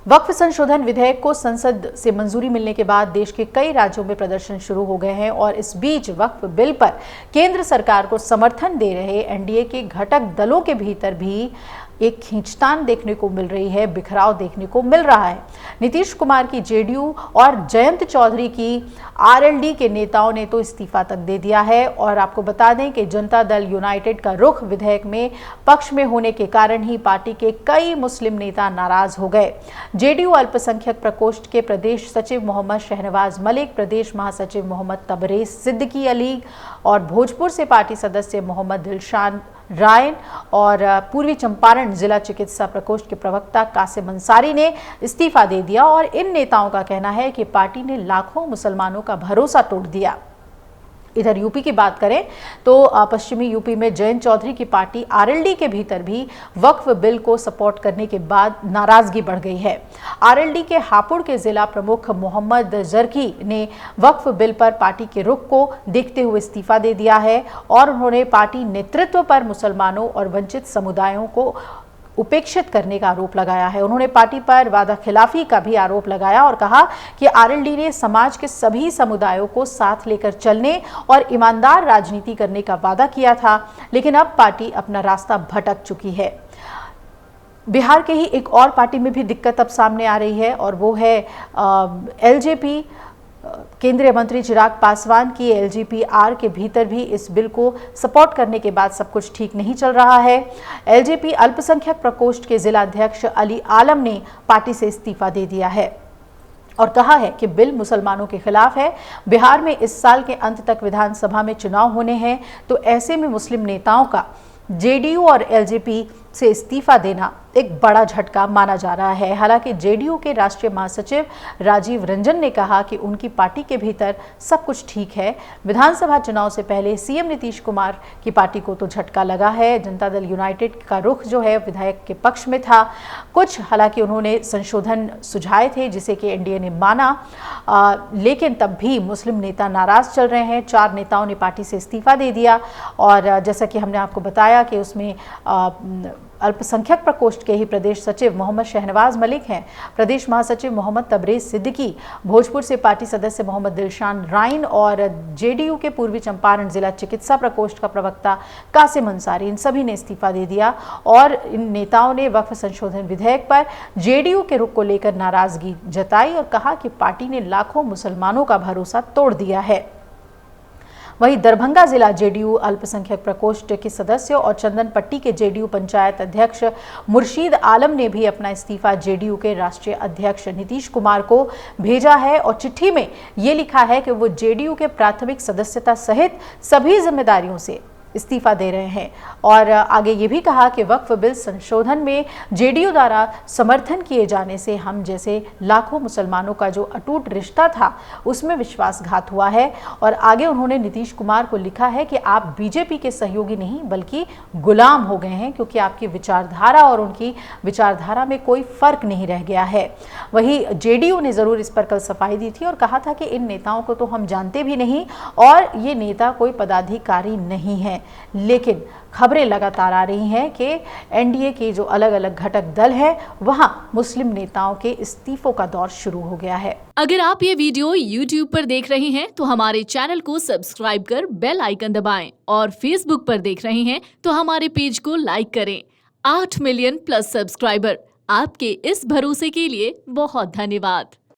वक्फ संशोधन विधेयक को संसद से मंजूरी मिलने के बाद देश के कई राज्यों में प्रदर्शन शुरू हो गए हैं और इस बीच वक्फ बिल पर केंद्र सरकार को समर्थन दे रहे एनडीए के घटक दलों के भीतर भी एक खींचतान देखने को मिल रही है, बिखराव देखने को मिल रहा है। नीतीश कुमार की जेडीयू और जयंत चौधरी की आरएलडी के नेताओं ने तो इस्तीफा तक दे दिया है। और आपको बता दें कि जनता दल यूनाइटेड का रुख विधेयक में पक्ष में होने के कारण ही पार्टी के कई मुस्लिम नेता नाराज हो गए। जेडीयू अल्पसंख्यक प्रकोष्ठ के प्रदेश सचिव मोहम्मद शहनवाज मलिक, प्रदेश महासचिव मोहम्मद तबरेज सिद्दीकी अली और भोजपुर से पार्टी सदस्य मोहम्मद दिलशान रायन और पूर्वी चंपारण जिला चिकित्सा प्रकोष्ठ के प्रवक्ता कासिम अंसारी ने इस्तीफा दे दिया। और इन नेताओं का कहना है कि पार्टी ने लाखों मुसलमानों का भरोसा तोड़ दिया। इधर यूपी की बात करें तो पश्चिमी यूपी में जयंत चौधरी की पार्टी आरएलडी के भीतर भी वक्फ बिल को सपोर्ट करने के बाद नाराजगी बढ़ गई है। आरएलडी के हापुड़ के जिला प्रमुख मोहम्मद जरकी ने वक्फ बिल पर पार्टी के रुख को देखते हुए इस्तीफा दे दिया है और उन्होंने पार्टी नेतृत्व पर मुसलमानों और वंचित समुदायों को उपेक्षित करने का आरोप लगाया है। उन्होंने पार्टी पर वादा खिलाफी का भी आरोप लगाया और कहा कि आरएलडी ने समाज के सभी समुदायों को साथ लेकर चलने और ईमानदार राजनीति करने का वादा किया था, लेकिन अब पार्टी अपना रास्ता भटक चुकी है। बिहार के ही एक और पार्टी में भी दिक्कत अब सामने आ रही है और वो है एलजेपी। केंद्रीय मंत्री चिराग पासवान की एलजेपी-आर के भीतर भी इस बिल को सपोर्ट करने के बाद सब कुछ ठीक नहीं चल रहा है। एलजेपी अल्पसंख्यक प्रकोष्ठ के जिला अध्यक्ष अली आलम ने पार्टी से इस्तीफा दे दिया है और कहा है कि बिल मुसलमानों के खिलाफ है। बिहार में इस साल के अंत तक विधानसभा में चुनाव होने हैं, तो ऐसे में मुस्लिम नेताओं का जेडीयू और एलजेपी से इस्तीफा देना एक बड़ा झटका माना जा रहा है। हालांकि जेडीयू के राष्ट्रीय महासचिव राजीव रंजन ने कहा कि उनकी पार्टी के भीतर सब कुछ ठीक है। विधानसभा चुनाव से पहले सीएम नीतीश कुमार की पार्टी को तो झटका लगा है। जनता दल यूनाइटेड का रुख जो है विधायक के पक्ष में था। कुछ हालांकि उन्होंने संशोधन सुझाए थे जिसे कि एनडीए ने माना, लेकिन तब भी मुस्लिम नेता नाराज चल रहे हैं। 4 नेताओं ने पार्टी से इस्तीफा दे दिया और जैसा कि हमने आपको बताया कि उसमें अल्पसंख्यक प्रकोष्ठ के ही प्रदेश सचिव मोहम्मद शहनवाज मलिक हैं, प्रदेश महासचिव मोहम्मद तबरेज सिद्दीकी, भोजपुर से पार्टी सदस्य मोहम्मद दिलशान रायन और जेडीयू के पूर्वी चंपारण जिला चिकित्सा प्रकोष्ठ का प्रवक्ता कासिम अंसारी, इन सभी ने इस्तीफा दे दिया। और इन नेताओं ने वक्फ संशोधन विधेयक पर जेडीयू के रुख को लेकर नाराजगी जताई और कहा कि पार्टी ने लाखों मुसलमानों का भरोसा तोड़ दिया है। वहीं दरभंगा जिला जेडीयू अल्पसंख्यक प्रकोष्ठ के सदस्य और चंदनपट्टी के जेडीयू पंचायत अध्यक्ष मुर्शीद आलम ने भी अपना इस्तीफा जेडीयू के राष्ट्रीय अध्यक्ष नीतीश कुमार को भेजा है और चिट्ठी में ये लिखा है कि वो जेडीयू के प्राथमिक सदस्यता सहित सभी जिम्मेदारियों से इस्तीफा दे रहे हैं। और आगे ये भी कहा कि वक्फ बिल संशोधन में जेडीयू द्वारा समर्थन किए जाने से हम जैसे लाखों मुसलमानों का जो अटूट रिश्ता था उसमें विश्वासघात हुआ है। और आगे उन्होंने नीतीश कुमार को लिखा है कि आप बीजेपी के सहयोगी नहीं बल्कि गुलाम हो गए हैं, क्योंकि आपकी विचारधारा और उनकी विचारधारा में कोई फर्क नहीं रह गया है। वहीं जेडीयू ने जरूर इस पर कल सफाई दी थी और कहा था कि इन नेताओं को तो हम जानते भी नहीं और ये नेता कोई पदाधिकारी नहीं है, लेकिन खबरें लगातार आ रही हैं कि एनडीए के जो अलग अलग घटक दल हैं वहां मुस्लिम नेताओं के इस्तीफों का दौर शुरू हो गया है। अगर आप ये वीडियो YouTube पर देख रहे हैं तो हमारे चैनल को सब्सक्राइब कर बेल आइकन दबाएं और Facebook पर देख रहे हैं तो हमारे पेज को लाइक करें। 8 मिलियन प्लस सब्सक्राइबर, आपके इस भरोसे के लिए बहुत धन्यवाद।